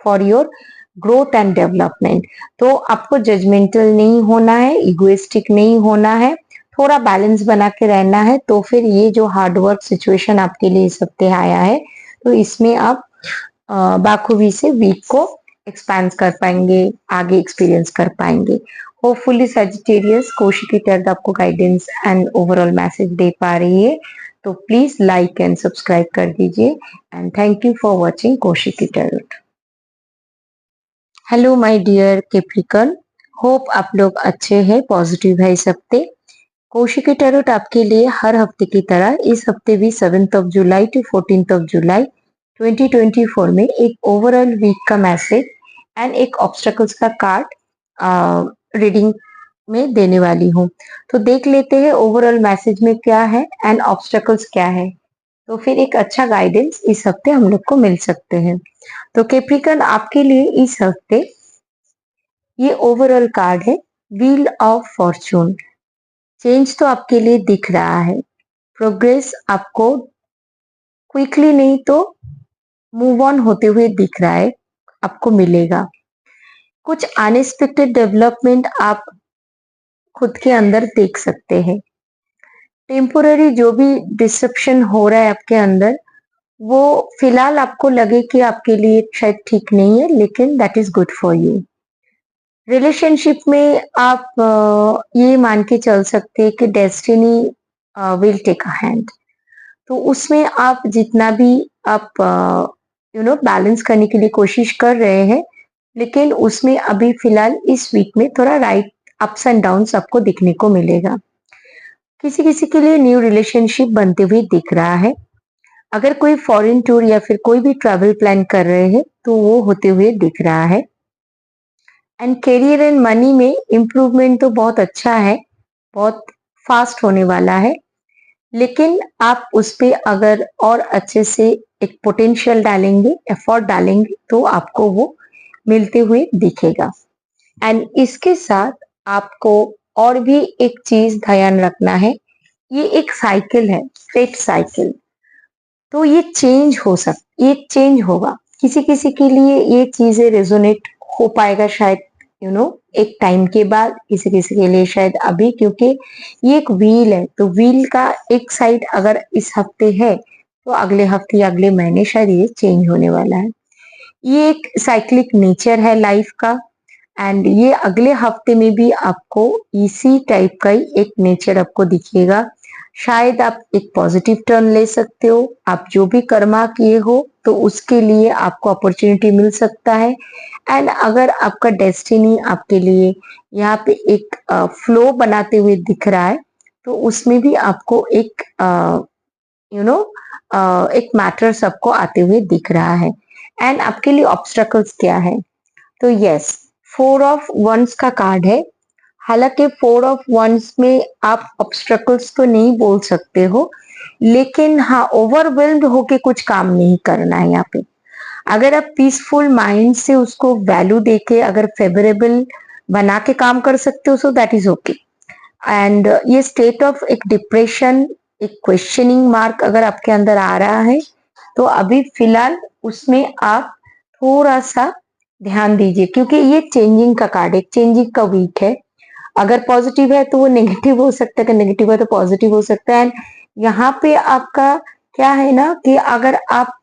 Speaker 1: for your growth and development. तो आपको जजमेंटल नहीं होना है, इगोइस्टिक नहीं होना है, थोड़ा बैलेंस बना के रहना है। तो फिर ये जो हार्डवर्क सिचुएशन आपके लिए इस हफ्ते आया है तो इसमें आप बाखूबी से वीक को एक्सपेंड कर पाएंगे, आगे एक्सपीरियंस कर पाएंगे। होपफुली सजिटेरियस कोशिकी टर्द आपको गाइडेंस एंड ओवरऑल मैसेज दे पा रही है, तो प्लीज लाइक एंड सब्सक्राइब कर दीजिए and thank you for watching Kaushiki tarot. Hello my dear Capricorn, hope आप लोग अच्छे हैं, पॉजिटिव है इस हफ्ते। कोशिकी टैरोट आपके लिए हर हफ्ते की तरह इस हफ्ते भी 7 जुलाई टू 14 जुलाई 2024 में एक ओवरऑल वीक का मैसेज एंड एक ऑब्स्टेकल्स का कार्ड रीडिंग में देने वाली हूँ। तो देख लेते हैं ओवरऑल मैसेज में क्या है एंड ऑब्स्टेकल्स क्या है, तो फिर एक अच्छा गाइडेंस इस हफ्ते हम लोग को मिल सकते हैं। तो कैप्रिकॉर्न आपके लिए इस हफ्ते ये ओवरऑल कार्ड है व्हील ऑफ फॉर्चून। चेंज तो आपके लिए दिख रहा है, प्रोग्रेस आपको क्विकली नहीं तो मूव ऑन होते हुए दिख रहा है, आपको मिलेगा। कुछ अनएक्सपेक्टेड डेवलपमेंट आप खुद के अंदर देख सकते हैं। टेम्पोररी जो भी डिसेप्शन हो रहा है आपके अंदर, वो फिलहाल आपको लगे कि आपके लिए शायद ठीक नहीं है, लेकिन that is good for you. Relationship में आप ये मान के चल सकते हैं कि destiny will take a hand. तो उसमें आप जितना भी आप बैलेंस करने के लिए कोशिश कर रहे हैं, लेकिन उसमें अभी फिलहाल इस वीक में थोड़ा राइट अप्स एंड डाउन्स आपको दिखने को मिलेगा। किसी किसी के लिए न्यू रिलेशनशिप बनते हुए दिख रहा है। अगर कोई फॉरेन टूर या फिर कोई भी ट्रैवल प्लान कर रहे हैं तो वो होते हुए दिख रहा है। एंड करियर एंड मनी में इम्प्रूवमेंट तो बहुत अच्छा है, बहुत फास्ट होने वाला है, लेकिन आप उस पे अगर और अच्छे से एक पोटेंशियल डालेंगे, एफर्ट डालेंगे तो आपको वो मिलते हुए दिखेगा। एंड इसके साथ आपको और भी एक चीज ध्यान रखना है, ये एक साइकिल है, फेट साइकिल। तो ये चेंज होगा। किसी किसी के लिए ये चीजें रेजोनेट हो पाएगा शायद एक टाइम के बाद, किसी किसी के लिए शायद अभी, क्योंकि ये एक व्हील है। तो व्हील का एक साइड अगर इस हफ्ते है तो अगले हफ्ते या अगले महीने शायद ये चेंज होने वाला है। ये एक साइक्लिक नेचर है लाइफ का, एंड ये अगले हफ्ते में भी आपको इसी टाइप का ही एक नेचर आपको दिखेगा। शायद आप एक पॉजिटिव टर्न ले सकते हो, आप जो भी कर्मा किए हो तो उसके लिए आपको अपॉर्चुनिटी मिल सकता है। एंड अगर आपका डेस्टिनी आपके लिए यहाँ पे एक फ्लो बनाते हुए दिख रहा है तो उसमें भी आपको एक यू नो एक मैटर सबको आते हुए दिख रहा है। एंड आपके लिए ऑब्स्टकल्स क्या है, तो यस, 4 ऑफ वंस का कार्ड है। हालांकि 4 ऑफ वंस में आप ऑब्स्ट्रकल्स तो नहीं बोल सकते हो, लेकिन हाँ ओवरवेल्म्ड होके कुछ काम नहीं करना है यहाँ पे। अगर आप पीसफुल माइंड से उसको वैल्यू देके अगर फेवरेबल बना के काम कर सकते हो so that is okay. And ये स्टेट ऑफ एक डिप्रेशन, एक क्वेश्चनिंग मार्क अगर आपके अंदर आ रहा है तो अभी फिलहाल उसमें आप थोड़ा सा ध्यान दीजिए, क्योंकि ये चेंजिंग का कार्ड है, चेंजिंग का वीक है। अगर पॉजिटिव है तो वो नेगेटिव हो सकता है, अगर नेगेटिव है तो पॉजिटिव हो सकता है। एंड यहाँ पे आपका क्या है ना कि अगर आप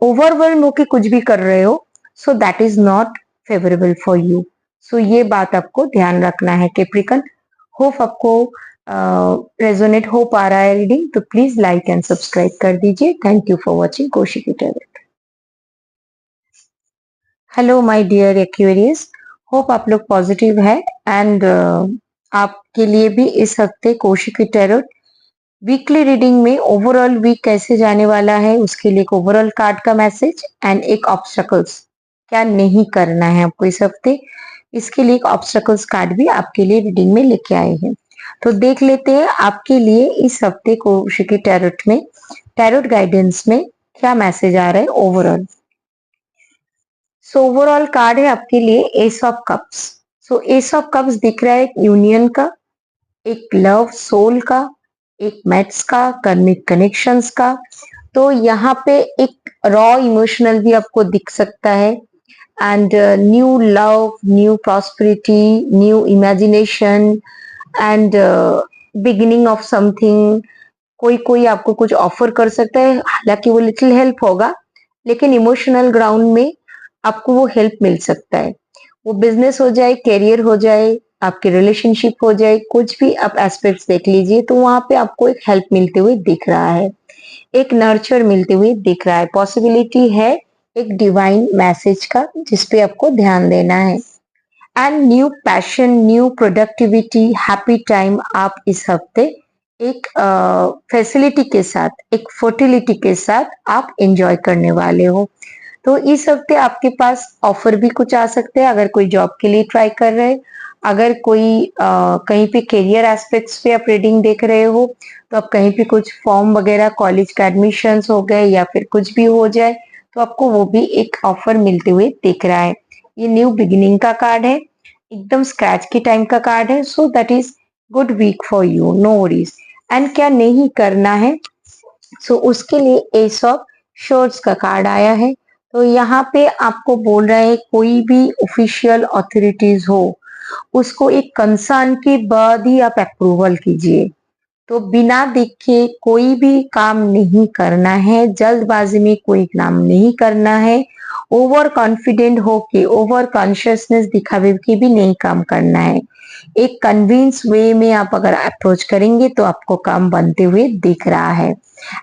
Speaker 1: ओवरवेल्म होके कुछ भी कर रहे हो so that is not favourable for you. So ये बात आपको ध्यान रखना है कैप्रिकन। होप आपको रेजोनेट हो पा रहा है रीडिंग, तो प्लीज लाइक एंड सब्सक्राइब कर दीजिए। Thank you for watching Kaushiki tarot. Hello my dear Aquarius, hope आप लोग पॉजिटिव है। एंड आपके लिए भी इस हफ्ते कौशिकी टैरोट वीकली रीडिंग में ओवरऑल वीक कैसे जाने वाला है उसके लिए एक ओवरऑल कार्ड का मैसेज एंड एक ऑब्स्टकल्स क्या नहीं करना है आपको इस हफ्ते, इसके लिए एक ऑब्स्टकल्स कार्ड भी आपके लिए रीडिंग में लेके आए हैं। तो देख लेते हैं आपके लिए इस हफ्ते कौशिकी टैरोट में, टैरोट गाइडेंस में क्या मैसेज आ रहा है ओवरऑल। सो ओवरऑल कार्ड है आपके लिए ace of cups. So S of cups दिख रहा है एक यूनियन का, एक लव सोल का, एक मैथ्स का, कर्मिक कनेक्शंस का। तो यहाँ पे एक रॉ इमोशनल भी आपको दिख सकता है। And new love, new prosperity, new imagination and beginning of something. कोई कोई आपको कुछ ऑफर कर सकता है, हालांकि वो लिटिल हेल्प होगा, लेकिन इमोशनल ग्राउंड में आपको वो हेल्प मिल सकता है। वो बिजनेस हो जाए, करियर हो जाए, आपके रिलेशनशिप हो जाए, कुछ भी आप एस्पेक्ट्स देख लीजिए तो वहां पे आपको एक हेल्प मिलते हुए दिख रहा है, एक नर्चर मिलते हुए दिख रहा है। पॉसिबिलिटी है एक डिवाइन मैसेज का जिसपे आपको ध्यान देना है। And new passion, new productivity, happy time आप इस हफ्ते एक फैसिलिटी के साथ, एक फर्टिलिटी के साथ आप एंजॉय करने वाले हो। तो इस हफ्ते आपके पास ऑफर भी कुछ आ सकते हैं अगर कोई जॉब के लिए ट्राई कर रहे हैं, अगर कोई कहीं पे करियर एस्पेक्ट्स पे आप रीडिंग देख रहे हो तो आप कहीं पे कुछ फॉर्म वगैरह कॉलेज का एडमिशंस हो गए या फिर कुछ भी हो जाए तो आपको वो भी एक ऑफर मिलते हुए दिख रहा है। ये न्यू बिगिनिंग का कार्ड है, एकदम स्क्रैच के टाइम का कार्ड है। So that is good week for you, no worries. And क्या नहीं करना है, सो उसके लिए एस ऑफ शॉर्ट्स का कार्ड आया है। तो यहाँ पे आपको बोल रहा है कोई भी ऑफिशियल अथॉरिटीज हो उसको एक कंसर्न के बाद ही आप अप्रूवल कीजिए। तो बिना देखे कोई भी काम नहीं करना है, जल्दबाजी में कोई काम नहीं करना है, ओवर कॉन्फिडेंट होके ओवर कॉन्शियसनेस दिखावे के भी नहीं काम करना है। एक कन्विंस वे में आप अगर अप्रोच करेंगे तो आपको काम बनते हुए दिख रहा है।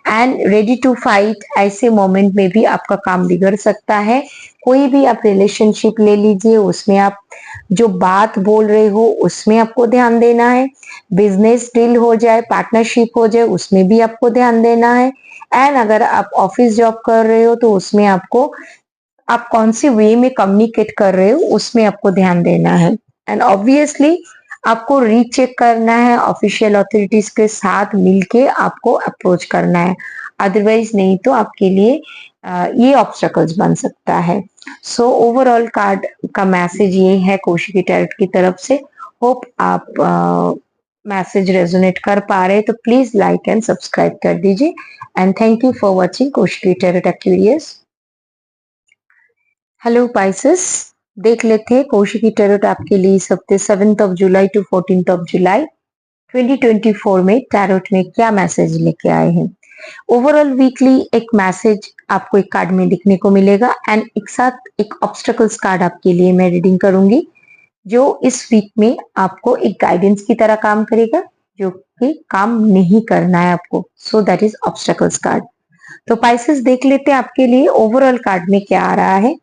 Speaker 1: एंड रेडी टू फाइट, ऐसे मोमेंट में भी आपका काम बिगड़ सकता है। कोई भी आप रिलेशनशिप ले लीजिए, उसमें आप जो बात बोल रहे हो उसमें आपको ध्यान देना है। बिजनेस डील हो जाए, पार्टनरशिप हो जाए, उसमें भी आपको ध्यान देना है। एंड अगर आप ऑफिस जॉब कर रहे हो तो उसमें आपको आप कौन सी वे में कम्युनिकेट कर रहे हो उसमें आपको ध्यान देना है। एंड ऑब्वियसली आपको रीचेक करना है, ऑफिशियल अथॉरिटीज के साथ मिलके आपको अप्रोच करना है, अदरवाइज नहीं तो आपके लिए ये ऑब्स्टकल्स बन सकता है। सो ओवरऑल कार्ड का मैसेज ये है कौशिकी टैरोट की तरफ से। होप आप मैसेज रेजोनेट कर पा रहे तो प्लीज लाइक एंड सब्सक्राइब कर दीजिए। And thank you for watching Kaushiki tarot Aquarius. Hello Pisces, देख लेते हैं कौशिकी टैरोट आपके लिए इस हफ्ते 7 जुलाई टू 14 जुलाई 2024 में टैरोट में क्या मैसेज लेके आए हैं। ओवरऑल वीकली एक मैसेज आपको एक कार्ड में दिखने को मिलेगा एंड एक साथ एक ऑब्स्टकल्स कार्ड आपके लिए मैं रीडिंग करूंगी जो इस वीक में आपको एक गाइडेंस की तरह काम करेगा, जो कि काम नहीं करना है आपको। So that is obstacles card. तो पाइसेस देख लेते हैं आपके लिए ओवरऑल कार्ड में क्या आ रहा है।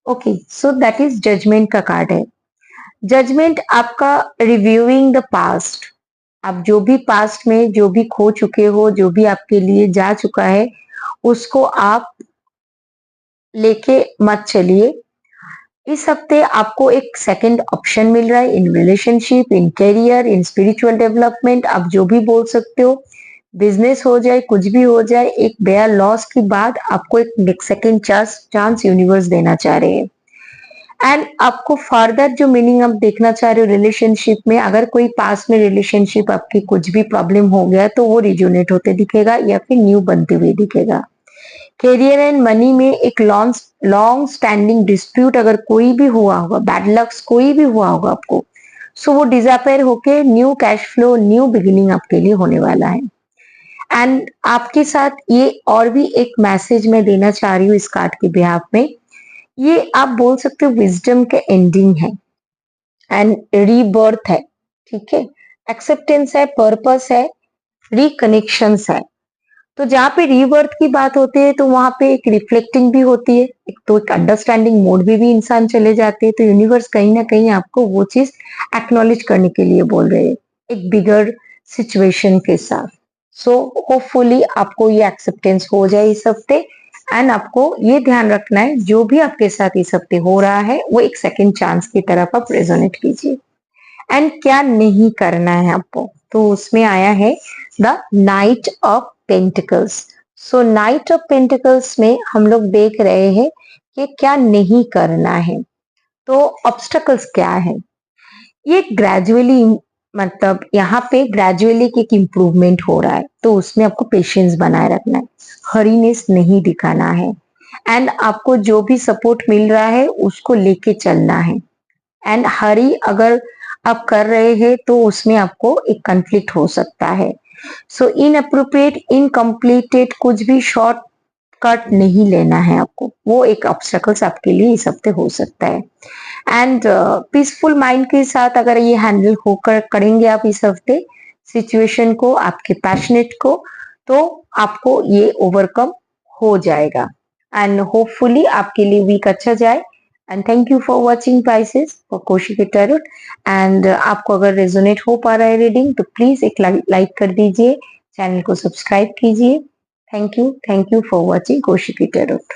Speaker 1: Okay, so that is judgement का कार्ड है। जजमेंट आपका रिव्यूइंग द पास्ट, आप जो भी पास्ट में जो भी खो चुके हो, जो भी आपके लिए जा चुका है उसको आप लेके मत चलिए। इस हफ्ते आपको एक सेकंड ऑप्शन मिल रहा है in relationship, in career, in spiritual development, आप जो भी बोल सकते हो। बिजनेस हो जाए, कुछ भी हो जाए, एक बड़ा लॉस के बाद आपको एक सेकंड चांस यूनिवर्स देना चाह रहे हैं। एंड आपको फर्दर जो मीनिंग आप देखना चाह रहे हो रिलेशनशिप में, अगर कोई पास में रिलेशनशिप आपकी कुछ भी प्रॉब्लम हो गया तो वो रिजोनेट होते दिखेगा या फिर न्यू बनते हुए दिखेगा। करियर एंड मनी में एक लॉन्ग स्टैंडिंग डिस्प्यूट अगर कोई भी हुआ होगा, बैड लक्स कोई भी हुआ होगा आपको, सो वो डिजापेयर होके new cash flow, new beginning आपके लिए होने वाला है। एंड आपके साथ ये और भी एक मैसेज मैं देना चाह रही हूँ इस कार्ड के बिहाफ में। ये आप बोल सकते हो विजडम के एंडिंग है एंड रीबर्थ है, ठीक है। एक्सेप्टेंस है, पर्पस है, रिकनेक्शंस है। तो जहाँ पे रीबर्थ की बात होती है तो वहां पे एक रिफ्लेक्टिंग भी होती है, एक तो एक अंडरस्टैंडिंग मोड भी इंसान चले जाते हैं। तो यूनिवर्स कहीं ना कहीं आपको वो चीज एक्नॉलेज करने के लिए बोल रहे हैं एक बिगर सिचुएशन के साथ। सो होपफुली आपको ये एक्सेप्टेंस हो जाए इस हफ्ते। एंड आपको ये ध्यान रखना है जो भी आपके साथ इस हफ्ते हो रहा है वो एक सेकेंड चांस की तरफ आप रेजोनेट कीजिए। एंड क्या नहीं करना है आपको, तो उसमें आया है the night of pentacles. So night of pentacles में हम लोग देख रहे हैं कि क्या नहीं करना है। तो ऑब्स्टकल्स क्या है, ये ग्रेजुअली, मतलब यहाँ पे ग्रेजुअली एक इम्प्रूवमेंट हो रहा है, तो उसमें आपको पेशेंस बनाए रखना है, हरीनेस नहीं दिखाना है। एंड आपको जो भी सपोर्ट मिल रहा है उसको लेके चलना है। एंड हरी अगर आप कर रहे हैं तो उसमें आपको एक कंफ्लिक्ट हो सकता है। सो इनअप्रोप्रिएट, इनकम्प्लीटेड कुछ भी शॉर्ट कट नहीं लेना है आपको, वो एक ऑब्स्टेकल्स आपके लिए इस हफ्ते हो सकता है। एंड पीसफुल माइंड के साथ अगर ये हैंडल होकर करेंगे आप इस हफ्ते सिचुएशन को, आपके पैशनेट को, तो आपको ये ओवरकम हो जाएगा। एंड होपफुली आपके लिए वीक अच्छा जाए। And thank you for watching prices for Kaushiki tarot. And आपको अगर रेजोनेट हो पा रहा है रीडिंग तो प्लीज एक लाइक कर दीजिए, चैनल को सब्सक्राइब कीजिए। Thank you for watching Kaushiki tarot.